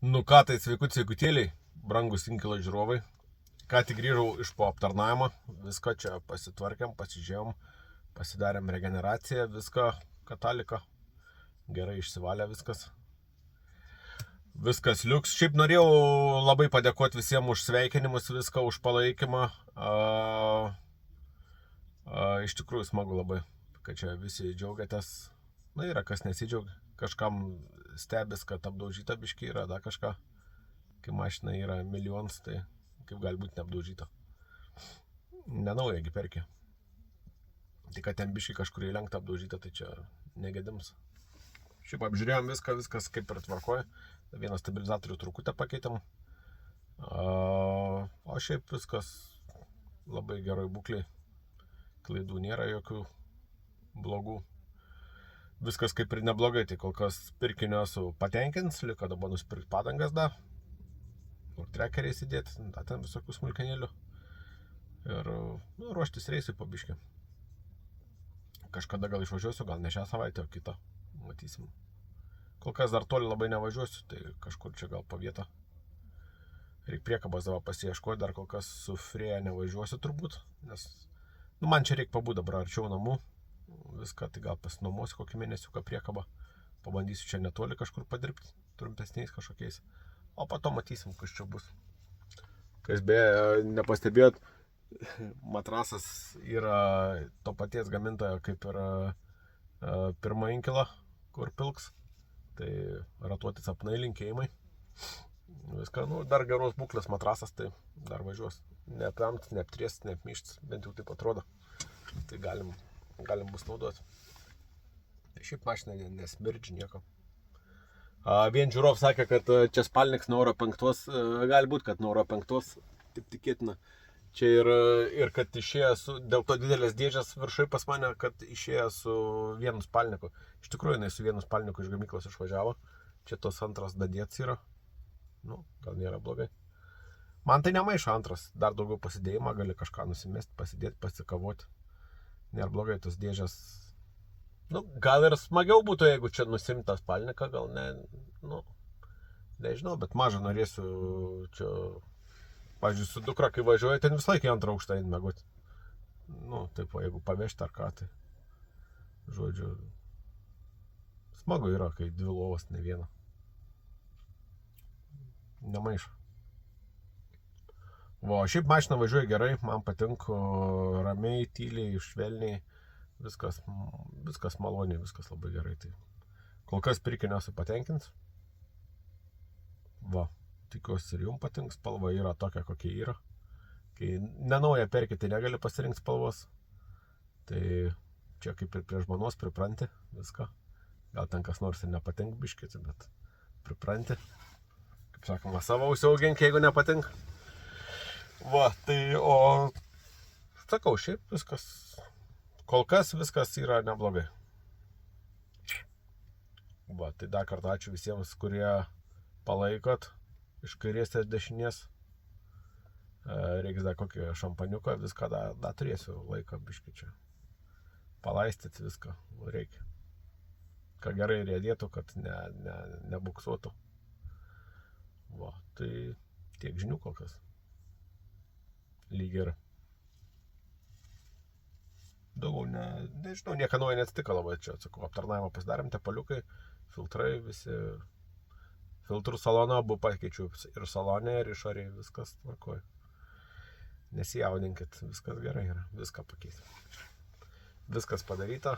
Nu ką tai sveikutėliai, brangus inkilo žiūrovai. Ką tik grįžau iš po aptarnavimo, viską čia pasitvarkėm, pasižiūrėjom, pasidarėm regeneraciją, viską katalika, gerai išsivalė viskas. Viskas liuks. Šiaip norėjau labai padėkoti visiems už sveikinimus, viską už palaikymą. Iš tikrųjų smagu labai, kad čia visi džiaugiatės. Na, yra kas nesidžiaugia. Kažkam stebis, kad apdaužyta biškį yra, da kažką. Kai mašina yra milijonas, tai kaip gali būti neapdaužyta. Nenauja perkė. Tai kad ten biškį kažkur įlenkta apdaužyta, tai čia negedims. Šiaip apžiūrėjom viskas kaip ir tvarkoja. Vieną stabilizatorių truputį pakeitėm. O šiaip viskas labai geroj būklėj. Klaidų nėra jokių blogų. Viskas kaip ir neblogai, tai kol kas pirkinio esu patenkins, liko dabar nusipirkti padangas da. Trekeriai įsidėti, ten visokių smulkenėlių. Ir ruoštis reisui po biškį. Kažkada gal išvažiuosiu, gal ne šią savaitę, o kitą. Matysim. Kol kas dar toli labai nevažiuosiu, tai kažkur čia gal po vietą. Reik priekabas dabar pasiieškoti, dar kol kas su Freja nevažiuosiu turbūt, nes man čia reik pabūt dabar arčiau namų. Viską, tai gal pasinuomosiu kokį mėnesiuką priekabą. Pabandysiu čia netoli kažkur padirbti, trumpesniais kažkokiais. O po to matysim, kas čia bus. Kas beje, nepastebėjot, matrasas yra to paties gamintojo kaip ir pirmą inkilą, kur pilks. Tai ratuotis apnai, linkėjimai. Viską, dar geros būklės matrasas, tai dar važiuos. Neapramtis, neaptriestis, neapmyštis, bent jau taip atrodo. Tai galim bus naudoti. Tai šiaip mašina nesmirdži nieko. Vien žiūrov sakė, kad čia spalniks nuo Euro 5, gali būti, kad nuo Euro 5, taip tikėtina. Čia ir kad išėjo dėl to didelės dėžės viršai pas mane, kad išėjo su vienu spalniku. Iš tikrųjų, jinai su vienu spalniku iš gamyklos išvažiavo. Čia tos antras dadėts yra. Gal nėra blogai. Man tai nemaišo antras. Dar daugiau pasidėjimą, gali kažką nusimesti, pasidėti, pasikavoti. Nėra blogai tos dėžės. Gal ir smagiau būtų, jeigu čia nusimta spalniką, gal ne, nežinau, bet mažą norėsiu čia, pavyzdžiui, su dukra, kai važiuoju, ten visą laiką į antrą aukštą einu miegoti. Taip, jeigu pavežti ar ką, tai, žodžiu, smagu yra, kai dvi lovos, ne viena. Nemaišo. Šiaip mašina važiuoja gerai, man patinka ramiai, tyliai, švelniai. Viskas maloniai, viskas labai gerai. Tai kol kas pirkinio esu patenkins. Tikiuosi ir jums patinks. Spalva yra tokia, kokia yra. Kai nenauja perki, tai negali pasirinkti spalvos. Tai čia kaip ir prie žmonos pripranti viską. Gal ten kas nors ir nepatink biškit, bet pripranti. Kaip sakoma, savo užsiaugink, jeigu nepatink. Sakau, šiaip viskas. Kol kas viskas yra neblogai. Tai dar kartą ačiū visiems, kurie palaikot iš kairės ir dešinės. Reiks dar kokį šampaniuką, viską dar turėsiu laiką biškį čia. Palaistyti viską reikia. Kad gerai riedėtų, kad nebuksuotų. Tai tiek žinių kol kas. Lyg ir. Daugiau nežinau, nieko naujo neatsitiko labai čia, atsakau, aptarnavimą pasidarėm, tepaliukai, filtrai, visi, filtrų saloną abu pakeičiu ir salone, ir išorėje, viskas tvarkoja. Nesijaudinkit, viskas gerai yra, viską pakeisiu. Viskas padaryta,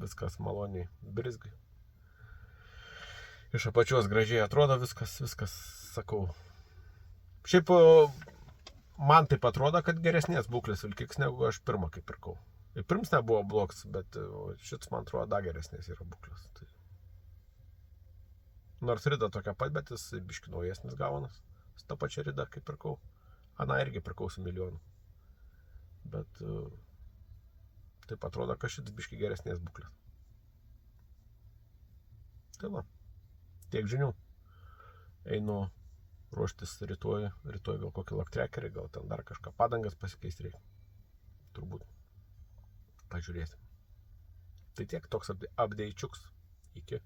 viskas maloniai brizgai. Iš apačios gražiai atrodo viskas, sakau. Šiaip man taip atrodo, kad geresnės būklės vilkiks negu aš pirmą kaip pirkau. Ir pirms nebuvo blogs, bet šits man atrodo dar geresnės yra būklės. Nors rida tokia pat, bet jis biški naujesnis gavonas. Su ta pačia rida kaip pirkau. Ana irgi pirkau su milijonu. Bet taip atrodo, kad šits biški geresnės būklės. Tai tiek žinių. Einu ruoštis rytoj gal kokį laktrekerį, gal ten dar kažką padangas pasikeisti reikia. Turbūt. Pažiūrėsim. Tai tiek, toks apdeičiuks. Iki.